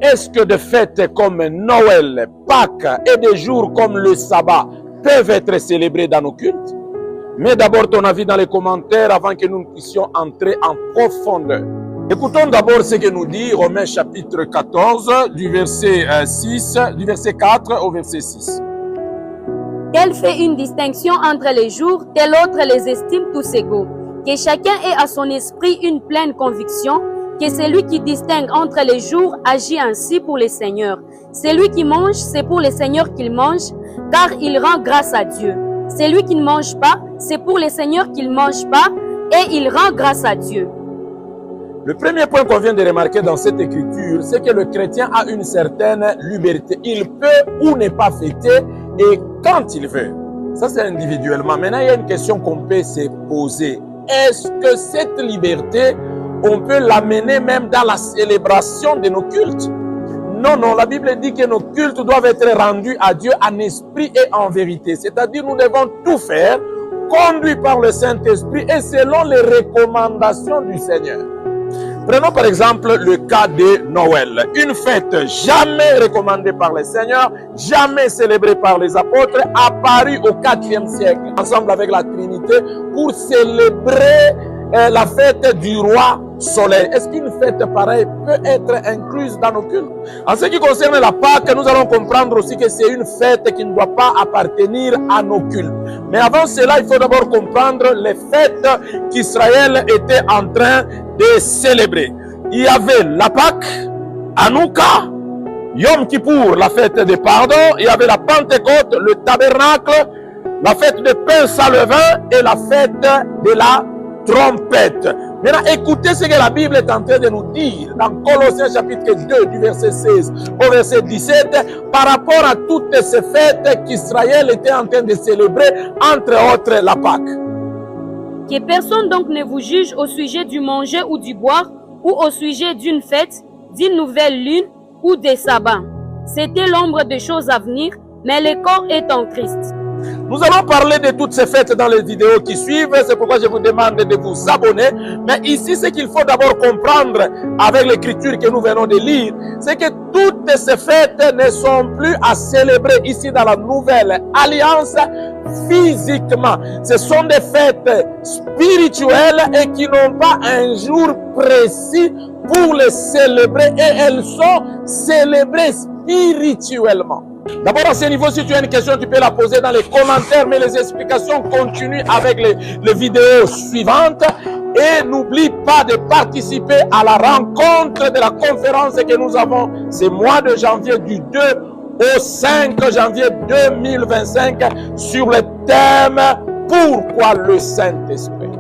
est-ce que des fêtes comme Noël, Pâques et des jours comme le sabbat peuvent être célébrés dans nos cultes? Mets d'abord ton avis dans les commentaires avant que nous puissions entrer en profondeur. Écoutons d'abord ce que nous dit Romains chapitre 14, du verset 4 au verset 6. Qu'elle fait une distinction entre les jours, tel autre les estime tous égaux. Que chacun ait à son esprit une pleine conviction, que celui qui distingue entre les jours agit ainsi pour les seigneurs. Celui qui mange, c'est pour les seigneurs qu'il mange, car il rend grâce à Dieu. Celui qui ne mange pas, c'est pour les seigneurs qu'il ne mange pas, et il rend grâce à Dieu. Le premier point qu'on vient de remarquer dans cette écriture, c'est que le chrétien a une certaine liberté. Il peut ou ne pas fêter, et quand il veut. Ça, c'est individuellement. Maintenant, il y a une question qu'on peut se poser. Est-ce que cette liberté, on peut l'amener même dans la célébration de nos cultes? Non, non, la Bible dit que nos cultes doivent être rendus à Dieu en esprit et en vérité. C'est-à-dire, nous devons tout faire, conduit par le Saint-Esprit et selon les recommandations du Seigneur. Prenons par exemple le cas de Noël. Une fête jamais recommandée par le Seigneur, jamais célébrée par les apôtres, apparue au IVe siècle, ensemble avec la Trinité, pour célébrer la fête du roi Soleil. Est-ce qu'une fête pareille peut être incluse dans nos cultes? En ce qui concerne la Pâque, nous allons comprendre aussi que c'est une fête qui ne doit pas appartenir à nos cultes. Mais avant cela, il faut d'abord comprendre les fêtes qu'Israël était en train de célébrer. Il y avait la Pâque, Hanouka, Yom Kippour, la fête des pardons, il y avait la Pentecôte, le tabernacle, la fête de pain sans levain et la fête de la trompette. Maintenant, écoutez ce que la Bible est en train de nous dire dans Colossiens chapitre 2 du verset 16 au verset 17 par rapport à toutes ces fêtes qu'Israël était en train de célébrer, entre autres la Pâque. Que personne donc ne vous juge au sujet du manger ou du boire, ou au sujet d'une fête, d'une nouvelle lune ou des sabbats. C'était l'ombre des choses à venir, mais le corps est en Christ. Nous allons parler de toutes ces fêtes dans les vidéos qui suivent, c'est pourquoi je vous demande de vous abonner. Mais ici, ce qu'il faut d'abord comprendre avec l'écriture que nous venons de lire, c'est que toutes ces fêtes ne sont plus à célébrer ici dans la nouvelle alliance physiquement. Ce sont des fêtes spirituelles et qui n'ont pas un jour précis pour les célébrer et elles sont célébrées spirituellement. D'abord, à ce niveau, si tu as une question, tu peux la poser dans les commentaires, mais les explications continuent avec les vidéos suivantes. Et n'oublie pas de participer à la rencontre de la conférence que nous avons ce mois de janvier du 2 au 5 janvier 2025 sur le thème « Pourquoi le Saint-Esprit ?»